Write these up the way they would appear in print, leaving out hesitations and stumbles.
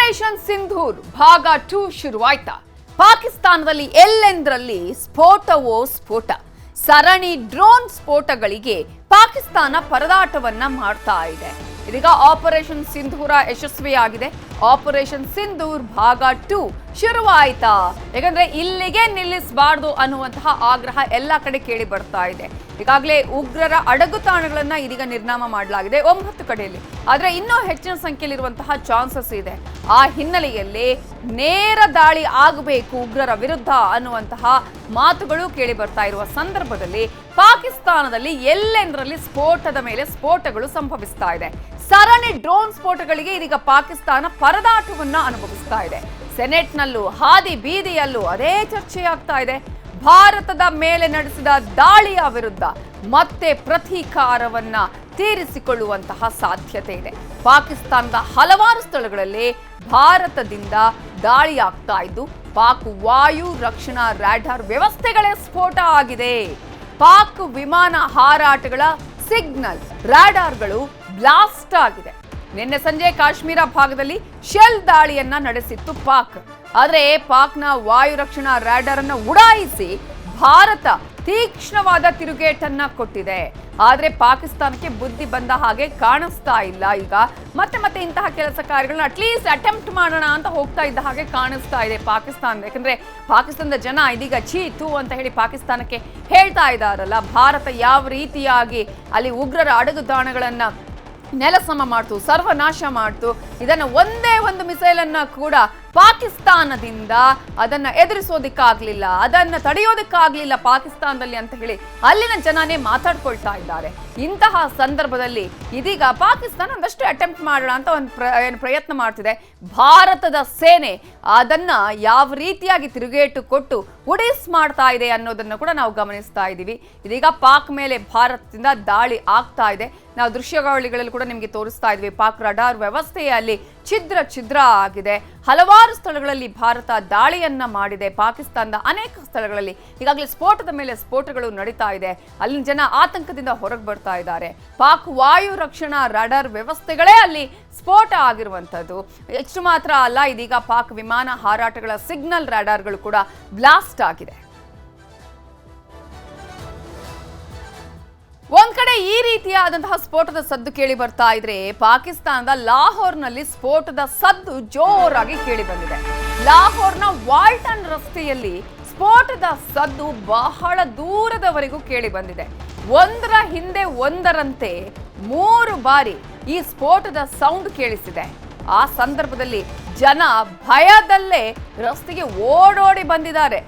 Operation Sindoor ಭಾಗ 2 ಶುರುವಾಯ್ತಾ? ಪಾಕಿಸ್ತಾನದಲ್ಲಿ ಎಲ್ಲೆಂದರಲ್ಲಿ ಸ್ಫೋಟವೋ ಸ್ಫೋಟ. ಸರಣಿ ಡ್ರೋನ್ ಸ್ಫೋಟಗಳಿಗೆ ಪಾಕಿಸ್ತಾನ ಪರದಾಟವನ್ನ ಮಾಡ್ತಾ ಇದೆ. ಇದೀಗ ಆಪರೇಷನ್ ಸಿಂಧೂರ ಯಶಸ್ವಿಯಾಗಿದೆ. ಆಪರೇಷನ್ ಸಿಂಧೂರ್ ಭಾಗ 2 ಶುರುವಾಯ್ತಾ? ಯಾಕಂದ್ರೆ ಇಲ್ಲಿಗೆ ನಿಲ್ಲಿಸಬಾರ್ದು ಅನ್ನುವಂತಹ ಆಗ್ರಹ ಎಲ್ಲ ಕಡೆ ಕೇಳಿ ಬರ್ತಾ ಇದೆ. ಈಗಾಗಲೇ ಉಗ್ರರ ಅಡಗುತಾಣಗಳನ್ನ ಇದೀಗ ನಿರ್ನಾಮ ಮಾಡಲಾಗಿದೆ 9 ಕಡೆಯಲ್ಲಿ. ಆದ್ರೆ ಇನ್ನೂ ಹೆಚ್ಚಿನ ಸಂಖ್ಯೆಯಲ್ಲಿರುವಂತಹ ಚಾನ್ಸಸ್ ಇದೆ. ಆ ಹಿನ್ನೆಲೆಯಲ್ಲಿ ನೇರ ದಾಳಿ ಆಗಬೇಕು ಉಗ್ರರ ವಿರುದ್ಧ ಅನ್ನುವಂತಹ ಮಾತುಗಳು ಕೇಳಿ ಬರ್ತಾ ಇರುವ ಸಂದರ್ಭದಲ್ಲಿ ಪಾಕಿಸ್ತಾನದಲ್ಲಿ ಎಲ್ಲೆಂದರಲ್ಲಿ ಸ್ಫೋಟದ ಮೇಲೆ ಸ್ಫೋಟಗಳು ಸಂಭವಿಸ್ತಾ ಇದೆ. ಸರಣಿ ಡ್ರೋನ್ ಸ್ಫೋಟಗಳಿಗೆ ಇದೀಗ ಪಾಕಿಸ್ತಾನ ಪರದಾಟವನ್ನ ಅನುಭವಿಸ್ತಾ ಇದೆ. ಸೆನೆಟ್ನಲ್ಲೂ ಹಾದಿ ಬೀದಿಯಲ್ಲೂ ಅದೇ ಚರ್ಚೆಯಾಗ್ತಾ ಇದೆ. ಭಾರತದ ಮೇಲೆ ನಡೆಸಿದ ದಾಳಿಯ ವಿರುದ್ಧ ಮತ್ತೆ ಪ್ರತೀಕಾರವನ್ನ ತೀರಿಸಿಕೊಳ್ಳುವಂತಹ ಸಾಧ್ಯತೆ ಇದೆ. ಪಾಕಿಸ್ತಾನದ ಹಲವಾರು ಸ್ಥಳಗಳಲ್ಲಿ ಭಾರತದಿಂದ ದಾಳಿ ಆಗ್ತಾ ಇದ್ದು ಪಾಕ್ ವಾಯು ರಕ್ಷಣಾ ರಾಡಾರ್ ವ್ಯವಸ್ಥೆಗಳೇ ಸ್ಫೋಟ ಆಗಿದೆ. ಪಾಕ್ ವಿಮಾನ ಹಾರಾಟಗಳ ಸಿಗ್ನಲ್ ರಾಡಾರ್ಗಳು ಬ್ಲಾಸ್ಟ್ ಆಗಿದೆ. ನಿನ್ನೆ ಸಂಜೆ ಕಾಶ್ಮೀರ ಭಾಗದಲ್ಲಿ ಶೆಲ್ ದಾಳಿಯನ್ನ ನಡೆಸಿತ್ತು ಪಾಕ್. ಆದರೆ ಪಾಕ್ನ ವಾಯು ರಕ್ಷಣಾ ರಾಡಾರ್ ಅನ್ನ ಉಡಾಯಿಸಿ ಭಾರತ ತೀಕ್ಷ್ಣವಾದ ತಿರುಗೇಟನ್ನ ಕೊಟ್ಟಿದೆ. ಆದ್ರೆ ಪಾಕಿಸ್ತಾನಕ್ಕೆ ಬುದ್ಧಿ ಬಂದ ಹಾಗೆ ಕಾಣಿಸ್ತಾ ಇಲ್ಲ. ಈಗ ಮತ್ತೆ ಇಂತಹ ಕೆಲಸ ಕಾರ್ಯಗಳನ್ನ ಅಟ್ಲೀಸ್ಟ್ ಅಟೆಂಪ್ಟ್ ಮಾಡೋಣ ಅಂತ ಹೋಗ್ತಾ ಇದ್ದ ಹಾಗೆ ಕಾಣಿಸ್ತಾ ಇದೆ ಪಾಕಿಸ್ತಾನ. ಯಾಕಂದ್ರೆ ಪಾಕಿಸ್ತಾನದ ಜನ ಇದೀಗ ಛೀತು ಅಂತ ಹೇಳಿ ಪಾಕಿಸ್ತಾನಕ್ಕೆ ಹೇಳ್ತಾ ಇದ್ದಾರಲ್ಲ. ಭಾರತ ಯಾವ ರೀತಿಯಾಗಿ ಅಲ್ಲಿ ಉಗ್ರರ ಅಡಗುತಾಣಗಳನ್ನ ನೆಲಸಮ ಮಾಡ್ತು, ಸರ್ವನಾಶ ಮಾಡ್ತು. ಇದನ್ನ ಒಂದೇ ಒಂದು ಮಿಸೈಲ್ ಅನ್ನ ಕೂಡ ಪಾಕಿಸ್ತಾನದಿಂದ ಅದನ್ನ ಎದುರಿಸೋದಿಕ್ಕಾಗ್ಲಿಲ್ಲ, ಅದನ್ನ ತಡೆಯೋದಿಕ್ಕಾಗ್ಲಿಲ್ಲ ಪಾಕಿಸ್ತಾನದಲ್ಲಿ ಅಂತ ಹೇಳಿ ಅಲ್ಲಿನ ಜನನೇ ಮಾತಾಡ್ಕೊಳ್ತಾ ಇದ್ದಾರೆ. ಇಂತಹ ಸಂದರ್ಭದಲ್ಲಿ ಇದೀಗ ಪಾಕಿಸ್ತಾನ ಒಂದಷ್ಟು ಅಟೆಂಪ್ಟ್ ಮಾಡೋಣ ಅಂತ ಒಂದು ಪ್ರಯತ್ನ ಮಾಡ್ತಿದೆ. ಭಾರತದ ಸೇನೆ ಅದನ್ನ ಯಾವ ರೀತಿಯಾಗಿ ತಿರುಗೇಟು ಕೊಟ್ಟು ಉಡಿಸ್ ಮಾಡ್ತಾ ಇದೆ ಅನ್ನೋದನ್ನು ಕೂಡ ನಾವು ಗಮನಿಸ್ತಾ ಇದ್ದೀವಿ. ಇದೀಗ ಪಾಕ್ ಮೇಲೆ ಭಾರತದಿಂದ ದಾಳಿ ಆಗ್ತಾ ಇದೆ. ನಾವು ದೃಶ್ಯಾವಳಿಗಳಲ್ಲಿ ಕೂಡ ನಿಮಗೆ ತೋರಿಸ್ತಾ ಇದ್ವಿ. ಪಾಕ್ ರಡಾರ್ ವ್ಯವಸ್ಥೆಯಲ್ಲಿ ಛಿದ್ರ ಆಗಿದೆ. ಹಲವಾರು ಸ್ಥಳಗಳಲ್ಲಿ ಭಾರತ ದಾಳಿಯನ್ನ ಮಾಡಿದೆ. ಪಾಕಿಸ್ತಾನದ ಅನೇಕ ಸ್ಥಳಗಳಲ್ಲಿ ಈಗಾಗಲೇ ಸ್ಫೋಟದ ಮೇಲೆ ಸ್ಫೋಟಗಳು ನಡೀತಾ ಇದೆ. ಅಲ್ಲಿನ ಜನ ಆತಂಕದಿಂದ ಹೊರಗೆ ಬರ್ತಾ ಇದ್ದಾರೆ. ಪಾಕ್ ವಾಯು ರಕ್ಷಣಾ ರಾಡಾರ್ ವ್ಯವಸ್ಥೆಗಳೇ ಅಲ್ಲಿ ಸ್ಫೋಟ ಆಗಿರುವಂಥದ್ದು. ಎಷ್ಟು ಮಾತ್ರ ಅಲ್ಲ, ಇದೀಗ ಪಾಕ್ ವಿಮಾನ ಹಾರಾಟಗಳ ಸಿಗ್ನಲ್ ರಾಡಾರ್ಗಳು ಕೂಡ ಬ್ಲಾಸ್ಟ್ ಆಗಿದೆ. ಒಂದ್ ಕಡೆ ಈ ರೀತಿಯಾದಂತಹ ಸ್ಫೋಟದ ಸದ್ದು ಕೇಳಿ ಬರ್ತಾ ಇದ್ರೆ ಪಾಕಿಸ್ತಾನದ ಲಾಹೋರ್ನಲ್ಲಿ ಸ್ಫೋಟದ ಸದ್ದು ಜೋರಾಗಿ ಕೇಳಿ ಬಂದಿದೆ. ಲಾಹೋರ್ನ ವಾಲ್ಟನ್ ರಸ್ತೆಯಲ್ಲಿ ಸ್ಫೋಟದ ಸದ್ದು ಬಹಳ ದೂರದವರೆಗೂ ಕೇಳಿ ಬಂದಿದೆ. ಒಂದರ ಹಿಂದೆ ಒಂದರಂತೆ 3 ಬಾರಿ ಈ ಸ್ಫೋಟದ ಸೌಂಡ್ ಕೇಳಿಸಿದೆ. ಆ ಸಂದರ್ಭದಲ್ಲಿ ಜನ ಭಯದಲ್ಲೇ ರಸ್ತೆಗೆ ಓಡೋಡಿ ಬಂದಿದ್ದಾರೆ.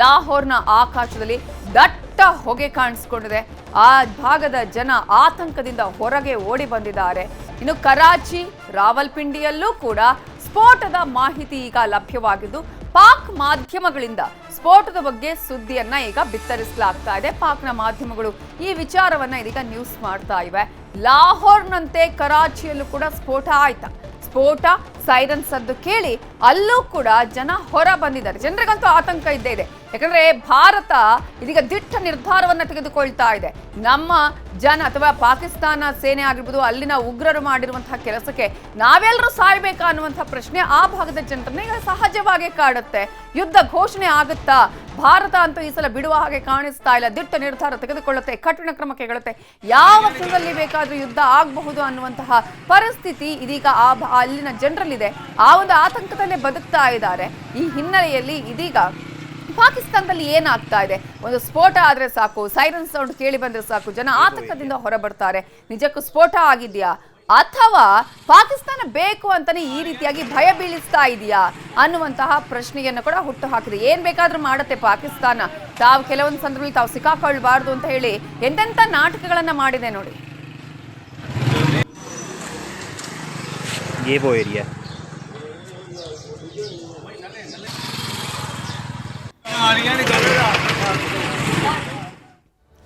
ಲಾಹೋರ್ನ ಆಕಾಶದಲ್ಲಿ ದಟ್ಟ ಹೊಗೆ ಕಾಣಿಸ್ಕೊಂಡಿದೆ. ಆ ಭಾಗದ ಜನ ಆತಂಕದಿಂದ ಹೊರಗೆ ಓಡಿ ಬಂದಿದ್ದಾರೆ. ಇನ್ನು ಕರಾಚಿ, ರಾವಲ್ಪಿಂಡಿಯಲ್ಲೂ ಕೂಡ ಸ್ಫೋಟದ ಮಾಹಿತಿ ಈಗ ಲಭ್ಯವಾಗಿದ್ದು ಪಾಕ್ ಮಾಧ್ಯಮಗಳಿಂದ ಸ್ಫೋಟದ ಬಗ್ಗೆ ಸುದ್ದಿಯನ್ನ ಈಗ ಬಿತ್ತರಿಸಲಾಗ್ತಾ ಇದೆ. ಪಾಕ್ನ ಮಾಧ್ಯಮಗಳು ಈ ವಿಚಾರವನ್ನ ಇದೀಗ ನ್ಯೂಸ್ ಮಾಡ್ತಾ ಇವೆ. ಲಾಹೋರ್ನಂತೆ ಕರಾಚಿಯಲ್ಲೂ ಕೂಡ ಸ್ಫೋಟ ಆಯ್ತಾ? ಸ್ಫೋಟ, ಸೈರನ್ ಸದ್ದು ಕೇಳಿ ಅಲ್ಲೂ ಕೂಡ ಜನ ಹೊರ ಬಂದಿದ್ದಾರೆ. ಜನರಿಗಂತೂ ಆತಂಕ ಇದ್ದೇ ಇದೆ. ಯಾಕಂದ್ರೆ ಭಾರತ ಇದೀಗ ದಿಟ್ಟ ನಿರ್ಧಾರವನ್ನ ತೆಗೆದುಕೊಳ್ತಾ ಇದೆ. ನಮ್ಮ ಜನ ಅಥವಾ ಪಾಕಿಸ್ತಾನ ಸೇನೆ ಆಗಿರ್ಬೋದು, ಅಲ್ಲಿನ ಉಗ್ರರು ಮಾಡಿರುವಂತಹ ಕೆಲಸಕ್ಕೆ ನಾವೆಲ್ಲರೂ ಸಾಯ್ಬೇಕಾ ಅನ್ನುವಂತಹ ಪ್ರಶ್ನೆ ಆ ಭಾಗದ ಜನರನ್ನ ಈಗ ಸಹಜವಾಗಿ ಕಾಡುತ್ತೆ. ಯುದ್ಧ ಘೋಷಣೆ ಆಗುತ್ತಾ? ಭಾರತ ಅಂತೂ ಈ ಸಲ ಬಿಡುವ ಹಾಗೆ ಕಾಣಿಸ್ತಾ ಇಲ್ಲ. ದಿಟ್ಟ ನಿರ್ಧಾರ ತೆಗೆದುಕೊಳ್ಳುತ್ತೆ, ಕಠಿಣ ಕ್ರಮ ಕೈಗೊಳ್ಳುತ್ತೆ. ಯಾವ ಕ್ಷಣದಲ್ಲಿ ಬೇಕಾದ್ರೂ ಯುದ್ಧ ಆಗಬಹುದು ಅನ್ನುವಂತಹ ಪರಿಸ್ಥಿತಿ ಇದೀಗ ಅಲ್ಲಿನ ಜನರಲ್ಲಿದೆ. ಆ ಒಂದು ಆತಂಕದಲ್ಲೇ ಬದುಕ್ತಾ ಇದ್ದಾರೆ. ಈ ಹಿನ್ನೆಲೆಯಲ್ಲಿ ಇದೀಗ ಪಾಕಿಸ್ತಾನದಲ್ಲಿ ಏನಾಗ್ತಾ ಇದೆ? ಒಂದು ಸ್ಫೋಟ ಆದ್ರೆ ಸಾಕು, ಸೈರನ್ ಸೌಂಡ್ ಕೇಳಿ ಬಂದ್ರೆ ಸಾಕು, ಜನ ಆತಂಕದಿಂದ ಹೊರಬರ್ತಾರೆ. ನಿಜಕ್ಕೂ ಸ್ಫೋಟ ಆಗಿದೆಯಾ ಅಥವಾ ಪಾಕಿಸ್ತಾನ ಬೇಕು ಅಂತಾನೆ ಈ ರೀತಿಯಾಗಿ ಭಯ ಬೀಳಿಸ್ತಾ ಇದೆಯಾ ಅನ್ನುವಂತಹ ಪ್ರಶ್ನೆಯನ್ನು ಕೂಡ ಹುಟ್ಟು ಹಾಕಿದೆ. ಏನ್ ಬೇಕಾದ್ರೂ ಮಾಡುತ್ತೆ ಪಾಕಿಸ್ತಾನ. ತಾವು ಕೆಲವೊಂದು ಸಂದರ್ಭದಲ್ಲಿ ತಾವು ಸಿಕ್ಕಾಕೊಳ್ಬಾರ್ದು ಅಂತ ಹೇಳಿ ಎಂತೆಂಥ ನಾಟಕಗಳನ್ನ ಮಾಡಿದೆ ನೋಡಿ. एरिया